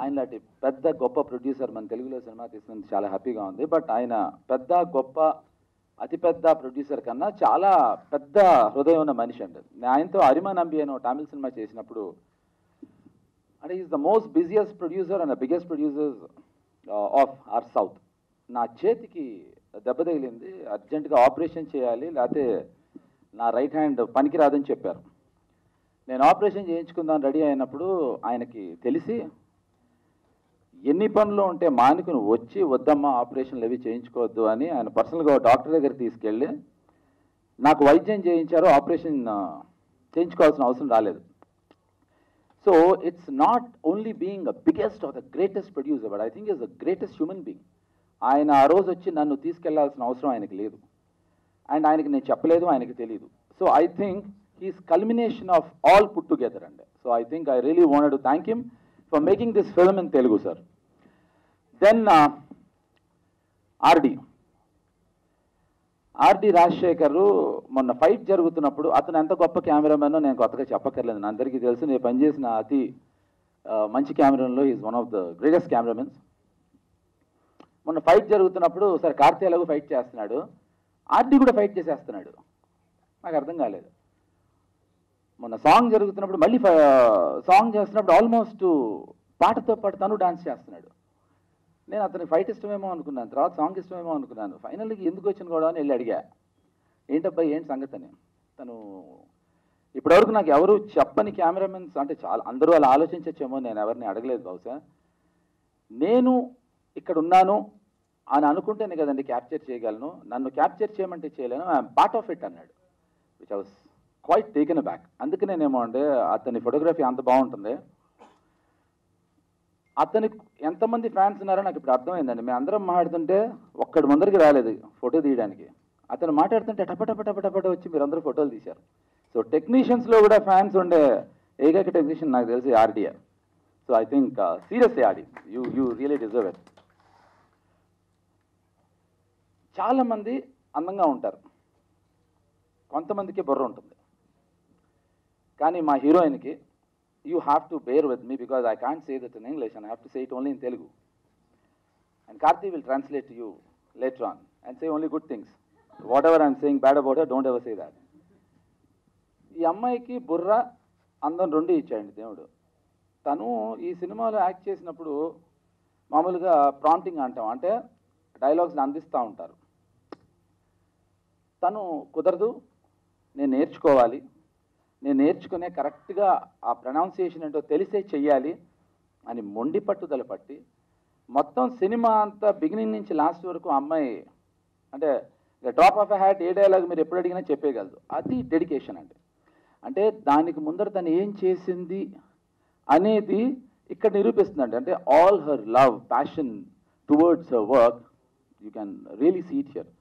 ఆయనలాంటి పెద్ద గొప్ప ప్రొడ్యూసర్ మన తెలుగులో సినిమా తీసినందుకు చాలా హ్యాపీగా ఉంది. బట్ ఆయన పెద్ద గొప్ప అతిపెద్ద ప్రొడ్యూసర్ కన్నా చాలా పెద్ద హృదయం ఉన్న మనిషి అండి. ఆయనతో అరిమా నంబి అని తమిళ సినిమా చేసినప్పుడు అంటే is the most busiest producer and the biggest producer of our south. నా చేతికి దెబ్బ తగిలింది, అర్జెంటుగా ఆపరేషన్ చేయాలి, లేకపోతే నా రైట్ హ్యాండ్ పనికిరాదని చెప్పారు. నేను ఆపరేషన్ చేయించుకుందాం రెడీ అయినప్పుడు ఆయనకి తెలిసి ఎన్ని పనులు ఉంటే మానుకుని వచ్చి వద్దమ్మా ఆపరేషన్లు అవి చేయించుకోవద్దు అని ఆయన పర్సనల్గా డాక్టర్ దగ్గరికి తీసుకెళ్ళి నాకు వైద్యం చేయించారు, ఆపరేషన్ చేయించుకోవాల్సిన అవసరం రాలేదు. So it's not only being a biggest or the greatest producer, but I think is the greatest human being. ఆయన ఆ రోజు వచ్చి నన్ను తీసుకెళ్లాల్సిన అవసరం ఆయనకి లేదు, అండ్ ఆయనకి నేను చెప్పలేదు, ఆయనకి తెలియదు. So I think he's culmination of all put together అండి. So I think I really wanted to thank him for making this film in Telugu sir. Then RD Rajasekhar మొన్న ఫైట్ జరుగుతున్నప్పుడు అతను ఎంత గొప్ప కెమెరామెనో నేను కొత్తగా చెప్పక్కర్లేదు, నా అందరికీ తెలుసు. నేను పనిచేసిన అతి మంచి కెమెరాలో is one of the greatest cameramens. మొన్న ఫైట్ జరుగుతున్నప్పుడు సరే కార్తీ ఎలాగో ఫైట్ చేస్తున్నాడు, ఆర్డి కూడా ఫైట్ చేసేస్తున్నాడు. నాకు అర్థం కాలేదు. మొన్న సాంగ్ జరుగుతున్నప్పుడు మళ్ళీ సాంగ్ చేస్తున్నప్పుడు ఆల్మోస్ట్ పాటతో పాటు తను డాన్స్ చేస్తున్నాడు. నేను అతనికి ఫైట్ ఇష్టమేమో అనుకున్నాను, తర్వాత సాంగ్ ఇష్టమేమో అనుకున్నాను. ఫైనల్గా ఎందుకు వచ్చిన కూడా అని వెళ్ళి అడిగా, ఏంటబ్బా ఏంటి సంగతి అని. తను ఇప్పటివరకు నాకు ఎవరు చెప్పని కెమెరామెన్స్ అంటే చాలా అందరూ అలా ఆలోచించచ్చేమో, నేను ఎవరిని అడగలేదు బహుశా. నేను ఇక్కడ ఉన్నాను అని అనుకుంటేనే కదండి క్యాప్చర్ చేయగలను, నన్ను క్యాప్చర్ చేయమంటే చేయలేను, ఐఎమ్ పార్ట్ ఆఫ్ ఇట్ అన్నాడు. Which I was quite taken back. అందుకనేనేమో అంటే అతని ఫోటోగ్రఫీ అంత బాగుంటుంది. అతనికి ఎంతమంది ఫ్యాన్స్ ఉన్నారో నాకు ఇప్పుడు అర్థమైందండి. మేము అందరం మాట్లాడుతుంటే ఒక్కడి ముందరికి రాలేదు ఫోటో తీయడానికి, అతను మాట్లాడుతుంటే టపటపటపటపట వచ్చి మీరు అందరూ ఫోటోలు తీశారు. సో టెక్నీషియన్స్లో కూడా ఫ్యాన్స్ ఉండే ఏకైక టెక్నీషియన్ నాకు తెలిసి RDA. So I think seriously RD, you really deserve it. చాలామంది అందంగా ఉంటారు, కొంతమందికి బుర్ర ఉంటుంది. కానీ మా హీరోయిన్కి you have to bear with me because I can't say that in English and I have to say it only in Telugu. And Karthi will translate to you later on and say only good things. Whatever I'm saying bad about her, don't ever say that. ఈ అమ్మాయికి బుర్ర అందం రెండు ఇచ్చాయండి దేవుడు. తను ఈ సినిమాలో act చేసినప్పుడు మామూలుగా ప్రాంప్టింగ్ అంటాం, అంటే డైలాగ్స్ని అందిస్తూ ఉంటారు. తను కుదరదు, నేను నేర్చుకోవాలి, నేను నేర్చుకునే కరెక్ట్గా ఆ ప్రొనౌన్సియేషన్ ఏంటో తెలిసే చెయ్యాలి అని మొండి పట్టుదల పట్టి మొత్తం సినిమా అంతా బిగినింగ్ నుంచి లాస్ట్ వరకు అమ్మాయి అంటే drop of a hat A dialogue మీరు ఎప్పుడు అడిగినా చెప్పేయగలదు. అది డెడికేషన్ అండి. అంటే దానికి ముందర తను ఏం చేసింది అనేది ఇక్కడ నిరూపిస్తుందండి. అంటే all her love, passion towards her work, you can really see it here.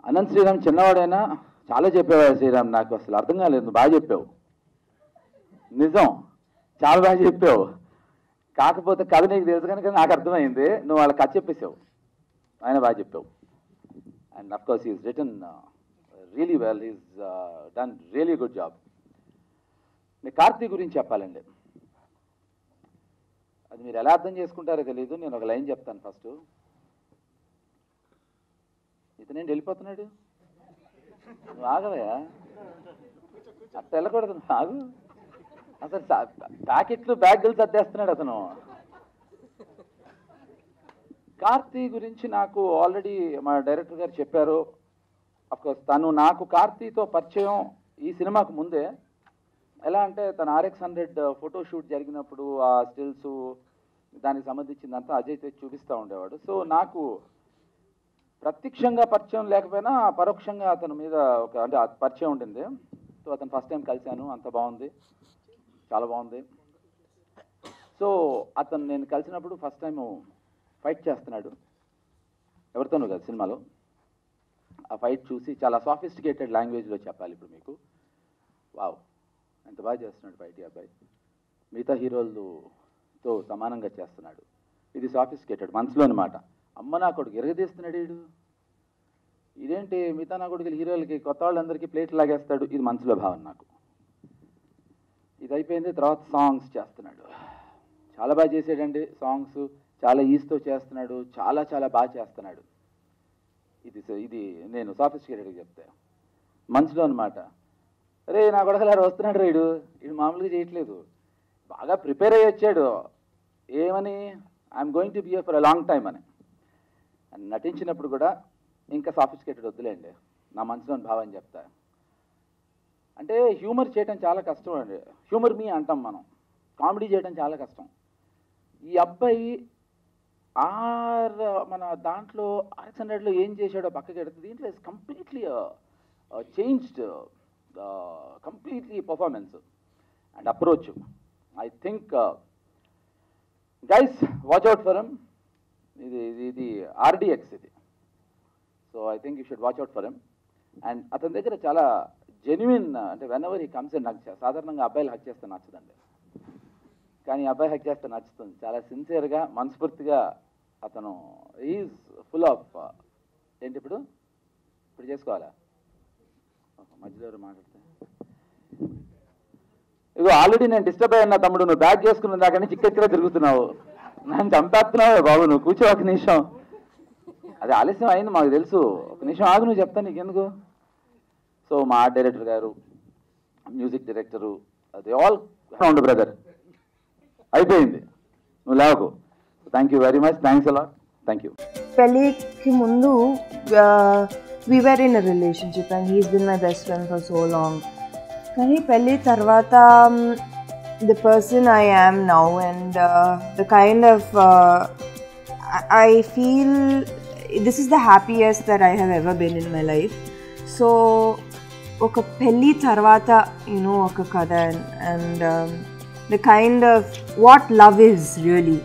Anant Sriram చిన్నవాడైనా చాలా చెప్పేవాడు శ్రీరామ్, నాకు అసలు అర్థం కాలేదు, నువ్వు బాగా చెప్పావు, నిజం చాలా బాగా చెప్పావు, కాకపోతే కథ నీకు తెలుసు కనుక నాకు అర్థమైంది, నువ్వు వాళ్ళకి కథ చెప్పేసావు, ఆయన బాగా చెప్పావు. And of course is return really well, is done really good job. నేను కార్తీ గురించి చెప్పాలండి, అది మీరు ఎలా అర్థం చేసుకుంటారో తెలీదు. నేను ఒక లైన్ చెప్తాను ఫస్ట్. ఇతనేంటి వెళ్ళిపోతున్నాడు, నువ్వు ఆగవయా, అట్ట వెళ్ళకూడదు, నువ్వు ఆగు. అసలు ప్యాకెట్లు బ్యాగులు సర్దేస్తున్నాడు అతను. కార్తీ గురించి నాకు ఆల్రెడీ మా డైరెక్టర్ గారు చెప్పారు. అఫ్కోర్స్ తను నాకు కార్తీతో పరిచయం ఈ సినిమాకు ముందే. ఎలా అంటే తను RX100 ఫోటోషూట్ జరిగినప్పుడు ఆ స్టిల్స్ దానికి సంబంధించిందంతా అజయ్ తెచ్చి చూపిస్తూ ఉండేవాడు. సో నాకు ప్రత్యక్షంగా పరిచయం లేకపోయినా పరోక్షంగా అతని మీద ఒక అంటే పరిచయం ఉంటుంది. సో అతను ఫస్ట్ టైం కలిశాను, అంత బాగుంది, చాలా బాగుంది. సో అతను నేను కలిసినప్పుడు ఫస్ట్ టైము ఫైట్ చేస్తున్నాడు ఎవరితోనూ కదా సినిమాలో. ఆ ఫైట్ చూసి చాలా సాఫిస్టికేటెడ్ లాంగ్వేజ్లో చెప్పాలి ఇప్పుడు మీకు. వావ్, ఎంత బాగా చేస్తున్నాడు ఫైట్ ఈ అబ్బాయి, మిగతా హీరోలతో సమానంగా చేస్తున్నాడు. ఇది సాఫిస్టికేటెడ్ మనసులో అనమాట. అమ్మ నా కొడుకు ఎరగదీస్తున్నాడు వీడు, ఇదేంటి మిగతా నా కొడుకులు హీరోలకి కొత్త వాళ్ళందరికీ ప్లేట్లు లాగేస్తాడు, ఇది మనసులో భావన నాకు. ఇది అయిపోయింది, తర్వాత సాంగ్స్ చేస్తున్నాడు, చాలా బాగా చేసాడండి సాంగ్స్, చాలా ఈస్తో చేస్తున్నాడు, చాలా చాలా బాగా చేస్తున్నాడు. ఇది నేను సాఫిస్టికేటెడ్గా చెప్తే మంచిలో అనమాట. అరే నా కొడకలారు వస్తున్నాడు రైడు, వీడు మామూలుగా చేయట్లేదు, బాగా ప్రిపేర్ అయ్యి వచ్చాడు. ఏమని, I'm going to be here for a long time అని. నటించినప్పుడు కూడా ఇంకా సాఫిస్టికేటెడ్ వద్దులేండి, నా మనసులోని భావం చెప్తా. అంటే హ్యూమర్ చేయడం చాలా కష్టం అండి, హ్యూమర్ మీ అంటాం మనం, కామెడీ చేయడం చాలా కష్టం. ఈ అబ్బాయి మన దాంట్లో RX100లో ఏం చేశాడో పక్కకి ఎడుతుంది, దీంట్లో is completely changed, completely performance and approach. I think guys watch out for him. ఇది RDX ఇది. So I think you should watch out for him. And అతని దగ్గర చాలా జెన్యున్, అంటే whenever he comes and hug చేస్తా. సాధారణంగా అబ్బాయిలు హక్ చేస్తే నచ్చదండి, కానీ అబ్బాయి హక్ చేస్తే నచ్చుతుంది. చాలా సిన్సియర్గా, మనస్ఫూర్తిగా అతను ఈజ్ ఫుల్ ఆఫ్ ఏంటి ఇప్పుడు చేసుకోవాలా, మధ్యలో ఎవరు మాట్లాడితే. ఇగో ఆల్రెడీ నేను డిస్టర్బ్ అయ్యా తమ్ముడు, నువ్వు బ్యాగ్ చేసుకున్న దాకా నుంచి చిక్కెత్తిగా తిరుగుతున్నావు, నన్ను చంపేస్తున్నావే బాబు, నువ్వు కూర్చో ఒక నిమిషం. అది ఆలస్యం అయింది మాకు తెలుసు, ఒక నిమిషం ఆగు, నువ్వు చెప్తా నీకెందుకు. సో మా ఆర్ట్ డైరెక్టర్ గారు, మ్యూజిక్ డైరెక్టరు, అది ఆల్ రౌండ్ బ్రదర్ అయిపోయింది, నువ్వు లేవకు. Thank you very much, thanks a lot, thank you. పెళ్ళికి ముందు we were in a relationship and he's been my best friend for so long. కానీ పెళ్ళి తర్వాత the person I am now and the kind of I feel this is the happiest that I have ever been in my life. So ఒక పెళ్ళి తర్వాత ఒక కథ and the kind of what love is really.